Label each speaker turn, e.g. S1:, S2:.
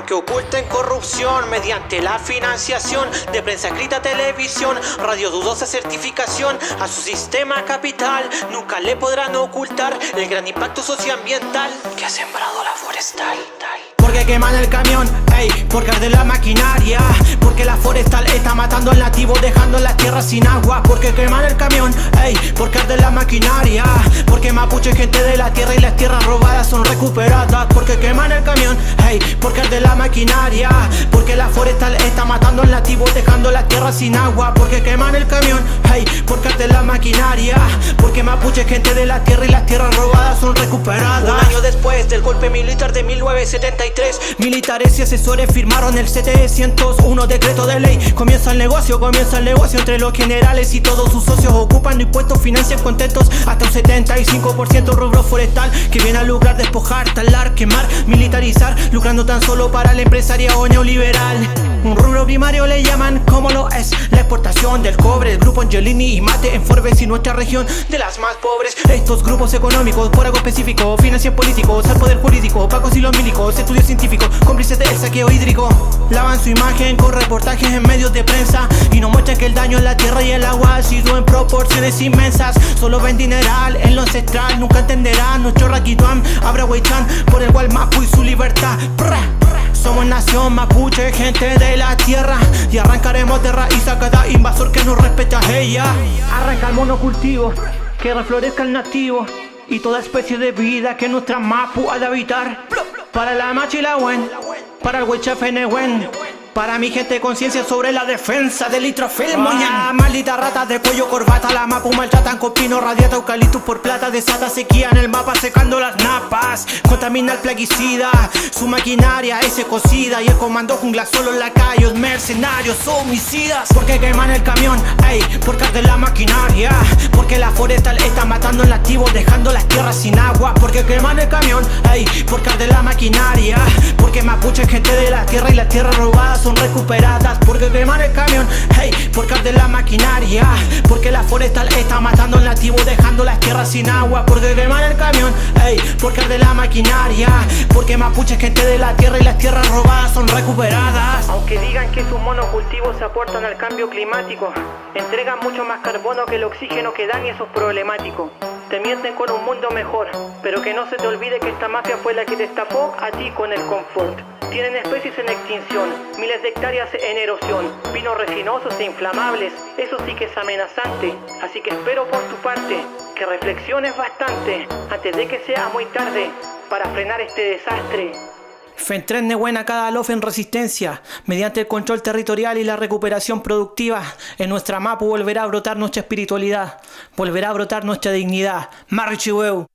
S1: que oculten corrupción mediante la financiación de prensa escrita, televisión, radio, dudosa certificación a su sistema capital. Nunca le podrán ocultar el gran impacto socioambiental que ha sembrado la forestal. Porque queman el camión, ey, porque arde la maquinaria. Porque la forestal está matando al nativo, dejando las tierras sin agua. Porque queman el camión, ey, porque arde la maquinaria. Porque mapuche, gente de la tierra, y las tierras robadas son recuperadas. Porque queman el camión, ey, porque arde la maquinaria. Porque la forestal está matando al nativo, dejando las tierras sin agua. Porque queman el camión, hey, porque arde la maquinaria. Porque mapuche, gente de la tierra, y las tierras robadas son recuperadas. Un año después del golpe militar de 1973, militares y asesores firmaron el 701 decreto de ley. Comienza el negocio entre los generales y todos sus socios. Ocupan impuestos, financian contentos hasta un 75% rubro forestal, que viene a lucrar, despojar, talar, quemar, militarizar, lucrando tan solo para el empresario neoliberal. Un rubro primario le llaman como lo es la exportación del cobre. El grupo Angelini y Mate en Forbes y nuestra región de las más pobres. Estos grupos económicos por algo específico financian políticos, al poder jurídico, pacos y los milicos, estudios científicos, cómplices del saqueo hídrico. Lavan su imagen con reportajes en medios de prensa y nos muestran que el daño en la tierra y el agua ha sido en proporciones inmensas. Solo ven dineral en lo ancestral, nunca entenderán nuestro Raquituam, Abrahuaychan, por el Gualmapu y su libertad. Somos nación mapuche, gente de la tierra, y arrancaremos de raíz a cada invasor que nos respete a ella. Arranca el monocultivo, que reflorezca el nativo y toda especie de vida que nuestra mapu ha de habitar. Para la machi y la wen, para el huechafenewen, para mi gente de conciencia sobre la defensa del litrofilm. Maldita rata de cuello corbata, la mapu maltratan con pino, radiata, eucaliptus por plata, desata sequía en el mapa secando las napas, contamina el plaguicida, su maquinaria es cocida y el comando jungla solo en lacayos, mercenarios, homicidas. Porque queman el camión, ey, porque arde la maquinaria. Porque la forestal está matando al nativo, dejando las tierras sin agua. Porque queman el camión, ey, porque arde la maquinaria. Porque mapuche, gente de la tierra, y las tierras robadas son recuperadas. Porque queman el camión, hey, porque arde la maquinaria. Porque la forestal está matando al nativo, dejando las tierras sin agua. Porque queman el camión, hey, porque arde la maquinaria. Porque mapuche, gente de la tierra, y las tierras robadas son recuperadas. Aunque digan que sus monocultivos aportan al cambio climático, entregan mucho más carbono que el oxígeno que dan, y eso es problemático. Te mienten con un mundo mejor, pero que no se te olvide que esta mafia fue la que te estafó a ti con el confort. Tienen especies en extinción, miles de hectáreas en erosión, vinos resinosos e inflamables, eso sí que es amenazante. Así que espero por tu parte que reflexiones bastante antes de que sea muy tarde para frenar este desastre. Fentrenne buena cada lof en resistencia, mediante el control territorial y la recuperación productiva. En nuestra mapu volverá a brotar nuestra espiritualidad, volverá a brotar nuestra dignidad. Marchiweu.